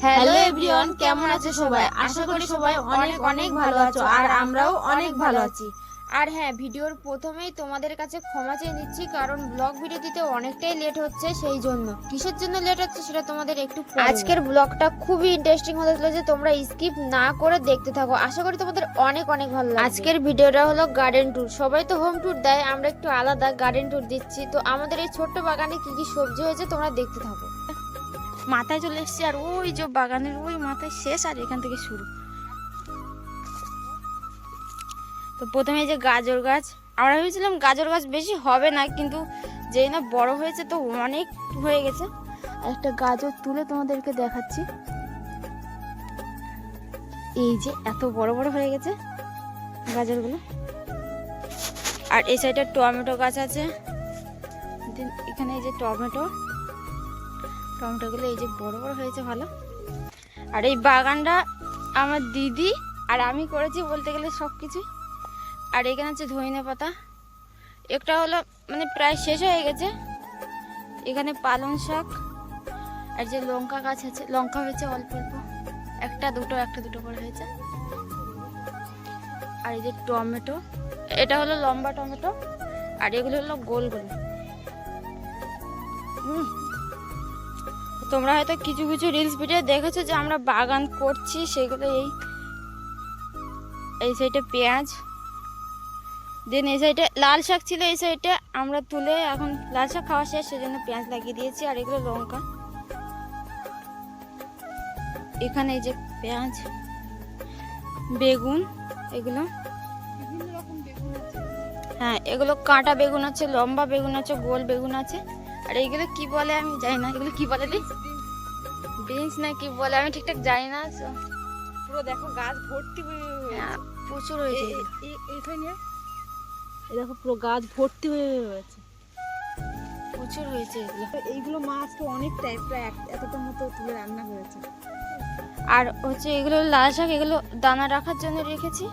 Hello everyone, কেমন আছো সবাই? আশা করি সবাই অনেক অনেক ভালো আছো আর আমরাও অনেক ভালো আছি। আর হ্যাঁ, ভিডিওর প্রথমেই তোমাদের কাছে ক্ষমা চেয়ে নিচ্ছি, কারণ ব্লগ ভিডিও দিতে অনেকটাই লেট হচ্ছে। সেই জন্য কিসের জন্য লেট হচ্ছে সেটা তোমাদের একটু আজকের ব্লগটা খুবই ইন্টারেস্টিং হতে চলেছে, তোমরা স্কিপ না করে দেখতে থাকো। আশা করি তোমাদের অনেক অনেক ভালো লাগবে। আজকের ভিডিওটা হলো গার্ডেন ট্যুর। সবাই তো হোম ট্যুর দেয়, আমরা একটু আলাদা গার্ডেন ট্যুর দিচ্ছি। তো আমাদের এই ছোট্ট বাগানে কি কি সবজি হয়েছে তোমরা দেখতে থাকো। মাথায় চলে এসছি, আর ওই যে বাগানের ওই মাথায় শেষ, আর এখান থেকে শুরু। তো প্রথমে এই যে গাজর গাছ, আমরা ভেবেছিলাম গাজর গাছ বেশি হবে না, কিন্তু যেই না বড় হয়েছে তো অনেক হয়ে গেছে। আর একটা গাজর তুলে তোমাদেরকে দেখাচ্ছি, এই যে এত বড় বড় হয়ে গেছে গাজরগুলো। আর এই সাইডে টমেটো গাছ আছে, এখানে এই যে টমেটোগুলো এই যে বড় বড় হয়েছে ভালো। আর এই বাগানটা আমার দিদি আর আমি করেছি বলতে গেলে সব কিছুই। আর এখানে হচ্ছে ধনে পাতা, একটা হলো মানে প্রায় শেষ হয়ে গেছে। এখানে পালং শাক, আর যে লঙ্কা গাছ আছে, লঙ্কা হয়েছে অল্প অল্প, একটা দুটো করে হয়েছে। আর এই যে টমেটো, এটা হলো লম্বা টমেটো, আর এগুলো হলো গোল গোল। তোমরা হয়তো কিছু কিছু রিলস ভিডিও দেখেছো যে আমরা বাগান করছি, সেগুলো এই সাইডে পেঁয়াজ, দেন এই সাইডে লাল শাক ছিল, এই সাইডে আমরা তুলে এখন লাল শাক খাওয়া শেষ সেজন্য পেঁয়াজ লাগিয়ে দিয়েছি। আর এগুলো লঙ্কা, এখানে এই যে পেঁয়াজ, বেগুন, এগুলো হ্যাঁ এগুলো কাঁটা বেগুন আছে, লম্বা বেগুন আছে, গোল বেগুন আছে। আর এইগুলো কি বলে আমি জানি না, এগুলো কি বলে বিনস না কি বলে আমি ঠিকঠাক জানি না। পুরো দেখো গাছ ভর্তি প্রচুর হয়েছে এখানে, দেখো পুরো গাছ ভর্তি হয়ে হয়েছে, প্রচুর হয়েছে এগুলো। এইগুলো মাছ তো অনেকটা, প্রায় এতটা মতো তুলে রান্না হয়েছে। আর হচ্ছে এগুলো লাল শাক, এগুলো দানা রাখার জন্য রেখেছি।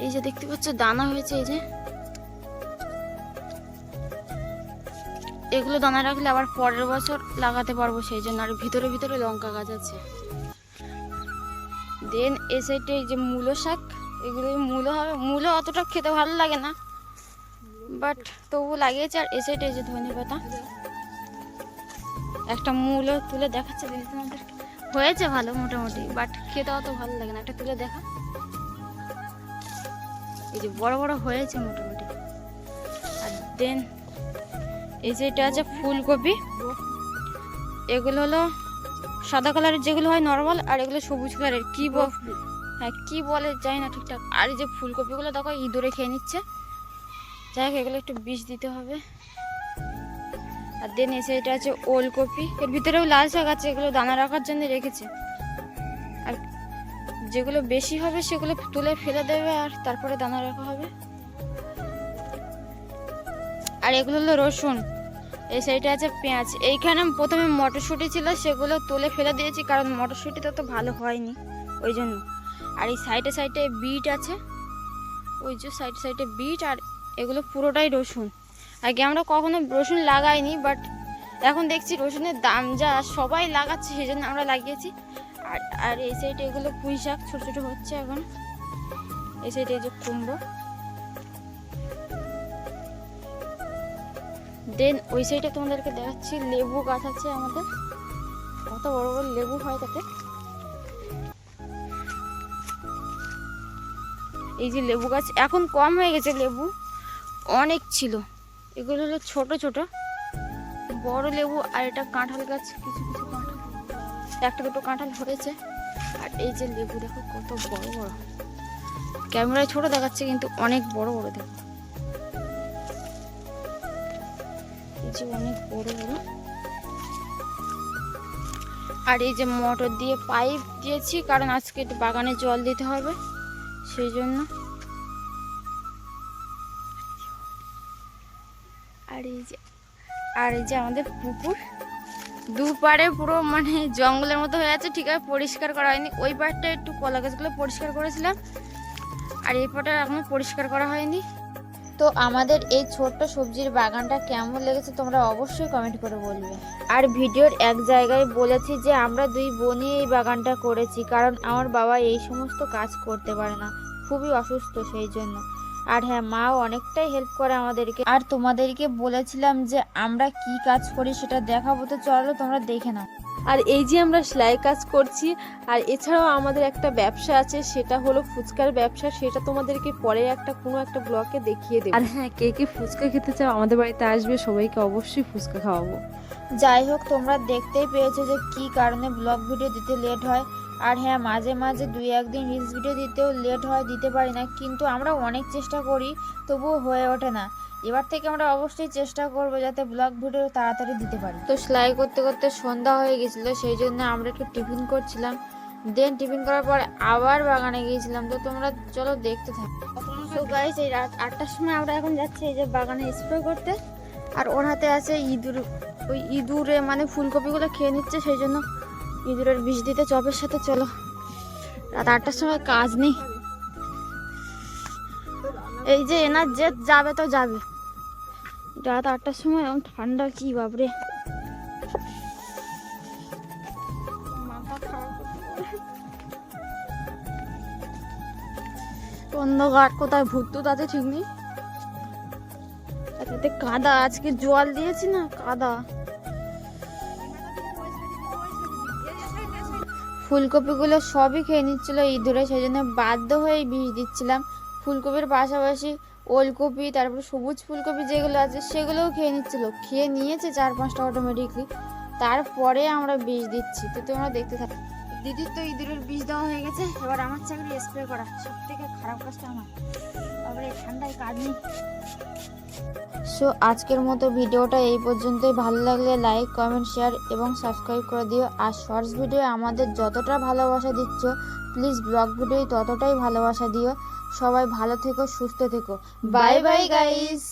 এই যে দেখতে পাচ্ছ দানা হয়েছে, এই যে এগুলো দানা রাখলে আবার পরের বছর লাগাতে পারবো সেই জন্য। আর ভিতরে ভিতরে লঙ্কা গাছ আছে। দেন এই সাইডে এই যে মূলো শাক, এগুলো মূলো হবে, মূলো অতটা খেতে ভালো লাগে না বাট তবু লাগিয়েছে। আর এই সাইডে এই যে ধনে পাতা, একটা মূলো তুলে দেখাচ্ছে দিদি তোমাদের, হয়েছে ভালো মোটামুটি, বাট খেতে অত ভালো লাগে না। একটা তুলে দেখা, এই যে বড় বড় হয়েছে মোটামুটি। আর দেন এই যেটা আছে ফুলকপি, এগুলো হলো সাদা কালারের যেগুলো হয় নর্মাল, আর এগুলো সবুজ কালারের হ্যাঁ কি বলে জানি না ঠিকঠাক। আর এই যে ফুলকপিগুলো দেখো ইঁদুরে খেয়ে নিচ্ছে, যাই হোক এগুলো একটু বিষ দিতে হবে। আর দেন এসে এটা আছে ওলকপি, এর ভিতরেও লাল শাক আছে, এগুলো দানা রাখার জন্য রেখেছে। আর যেগুলো বেশি হবে সেগুলো তুলে ফেলে দেবে, আর তারপরে দানা রাখা হবে। আর এগুলো হলো রসুন, এই সাইডে আছে পেঁয়াজ। এইখানে প্রথমে মটরশুঁটি ছিল, সেগুলো তুলে ফেলে দিয়েছি কারণ মটরশুঁটিটা তো ভালো হয়নি ওই জন্য। আর এই সাইডে সাইডে বিট আছে, ওই যে সাইডে বিট। আর এগুলো পুরোটাই রসুন। আগে আমরা কখনো রসুন লাগাইনি, বাট এখন দেখছি রসুনের দাম যা, সবাই লাগাচ্ছে সেই জন্য আমরা লাগিয়েছি। আর এই সাইডে এগুলো পুঁই শাক ছোটো ছোটো হচ্ছে এখন। এই সাইডে এই যে কুমড়ো। দেন ওই সাইডে তোমাদেরকে দেখাচ্ছি লেবু গাছ আছে আমাদের, কত বড় বড় লেবু হয় তাতে। এই যে লেবু গাছ এখন কম হয়ে গেছে, লেবু অনেক ছিল। এগুলো হলো ছোট ছোট বড় লেবু। আর এটা কাঁঠাল গাছ, কিছু কিছু কাঁঠাল, একটা দুটো কাঁঠাল ধরেছে। আর এই যে লেবু দেখো কত বড় বড়, ক্যামেরায় ছোট দেখাচ্ছে কিন্তু অনেক বড় বড় দেখো, অনেক বড় বড়। আর এই যে মোটর দিয়ে পাইপ দিয়েছি, কারণ আজকে বাগানে জল দিতে হবে সেই জন্য। আর এই যে আমাদের পুকুর, দুপারে পুরো মানে জঙ্গলের মতো হয়ে আছে, ঠিক আছে পরিষ্কার করা হয়নি। ওই পাড়টা একটু কলা গাছগুলো পরিষ্কার করেছিলাম, আর এই পাড়টা এখনো পরিষ্কার করা হয়নি। তো আমাদের এই ছোট্ট সবজির বাগানটা কেমন লেগেছে তোমরা অবশ্যই কমেন্ট করে বলবে। আর ভিডিওর এক জায়গায় বলেছি যে আমরা দুই বোনই এই বাগানটা করেছি, কারণ আমার বাবা এই সমস্ত কাজ করতে পারে না, খুবই অসুস্থ সেই জন্য। আর হ্যাঁ, মাও অনেকটাই হেল্প করে আমাদেরকে। আর তোমাদেরকে বলেছিলাম যে আমরা কি কাজ করি সেটা দেখাবো, তো চলো তোমরা দেখে নাও। আর এই যে আমরা সেলাই কাজ করছি, আর এছাড়াও আমাদের একটা ব্যবসা আছে, সেটা হলো ফুচকার ব্যবসা। সেটা তোমাদেরকে পরে কোনো একটা ব্লগে দেখিয়ে দেব। আর হ্যাঁ, কে কে ফুচকা খেতে চাও আমাদের বাড়িতে আসবে, সবাইকে অবশ্যই ফুচকা খাওয়াবো। যাই হোক, তোমরা দেখতেই পেয়েছো যে কি কারণে ব্লগ ভিডিও দিতে লেট হয়। আর হ্যাঁ, মাঝে মাঝে 2-1 দিন রিলস ভিডিও দিতেও লেট হয়, দিতে পারি না, কিন্তু আমরা অনেক চেষ্টা করি তবুও হয়ে ওঠে না। এবার থেকে আমরা অবশ্যই চেষ্টা করব যাতে ব্লগ ভিডিও তাড়াতাড়ি দিতে পারি। তো সেলাই করতে করতে সন্ধ্যা হয়ে গেছিলো, সেই জন্য আমরা একটু টিফিন করছিলাম। দেন টিফিন করার পর আবার বাগানে গিয়েছিলাম, তো তোমরা চলো দেখতে থাকো। তো গাইস, এই রাত 8টার সময় আমরা এখন যাচ্ছি এই যে বাগানে স্প্রে করতে। আর ওর হাতে আছে ইঁদুর, ওই ইঁদুরে মানে ফুলকপিগুলো খেয়ে নিচ্ছে, সেই জন্য ইঁদুরের বিষ দিতে চপের সাথে। চলো, রাত 8টার সময় কাজ নেই, এই যে এনার জেদ যাবে তো যাবে। রাত 8টার সময় এমন ঠান্ডা, কি বাপরে। অন্ধকার, কোথায় ভূত আছে ঠিক নেই। এতে কাদা, আজকে জল দিয়েছি না, কাদা। ফুলকপিগুলো সবই খেয়ে নিচ্ছিল ইঁদুরে, সেই জন্য বাধ্য হয়ে বিষ দিচ্ছিলাম। ফুলকপির পাশাপাশি ওলকপি, তারপর সবুজ ফুলকপি যেগুলো আছে সেগুলোও খেয়ে নিচ্ছিল, খেয়ে নিয়েছে 4-5টা অটোমেটিকলি। তারপরে আমরা বিষ দিচ্ছি, তো তোমরা দেখতে থাকো। দিদির তো ইঁদুরের বিষ দেওয়া হয়ে গেছে, এবার আমার চাকরি স্প্রে করা। সব থেকে খারাপ কাজটা আমার, আবার এই ঠান্ডায় কাজ নেই। সো আজকের মতো ভিডিওটা এই পর্যন্তই। ভালো লাগলে লাইক, কমেন্ট, শেয়ার এবং সাবস্ক্রাইব করে দিও। আর শর্টস ভিডিও আমাদের যতটা ভালোবাসা দিচ্ছ, প্লিজ ব্লগ ভিডিও ততটাই ভালোবাসা দিও। সবাই ভালো থেকো, সুস্থ থেকো। Bye bye guys.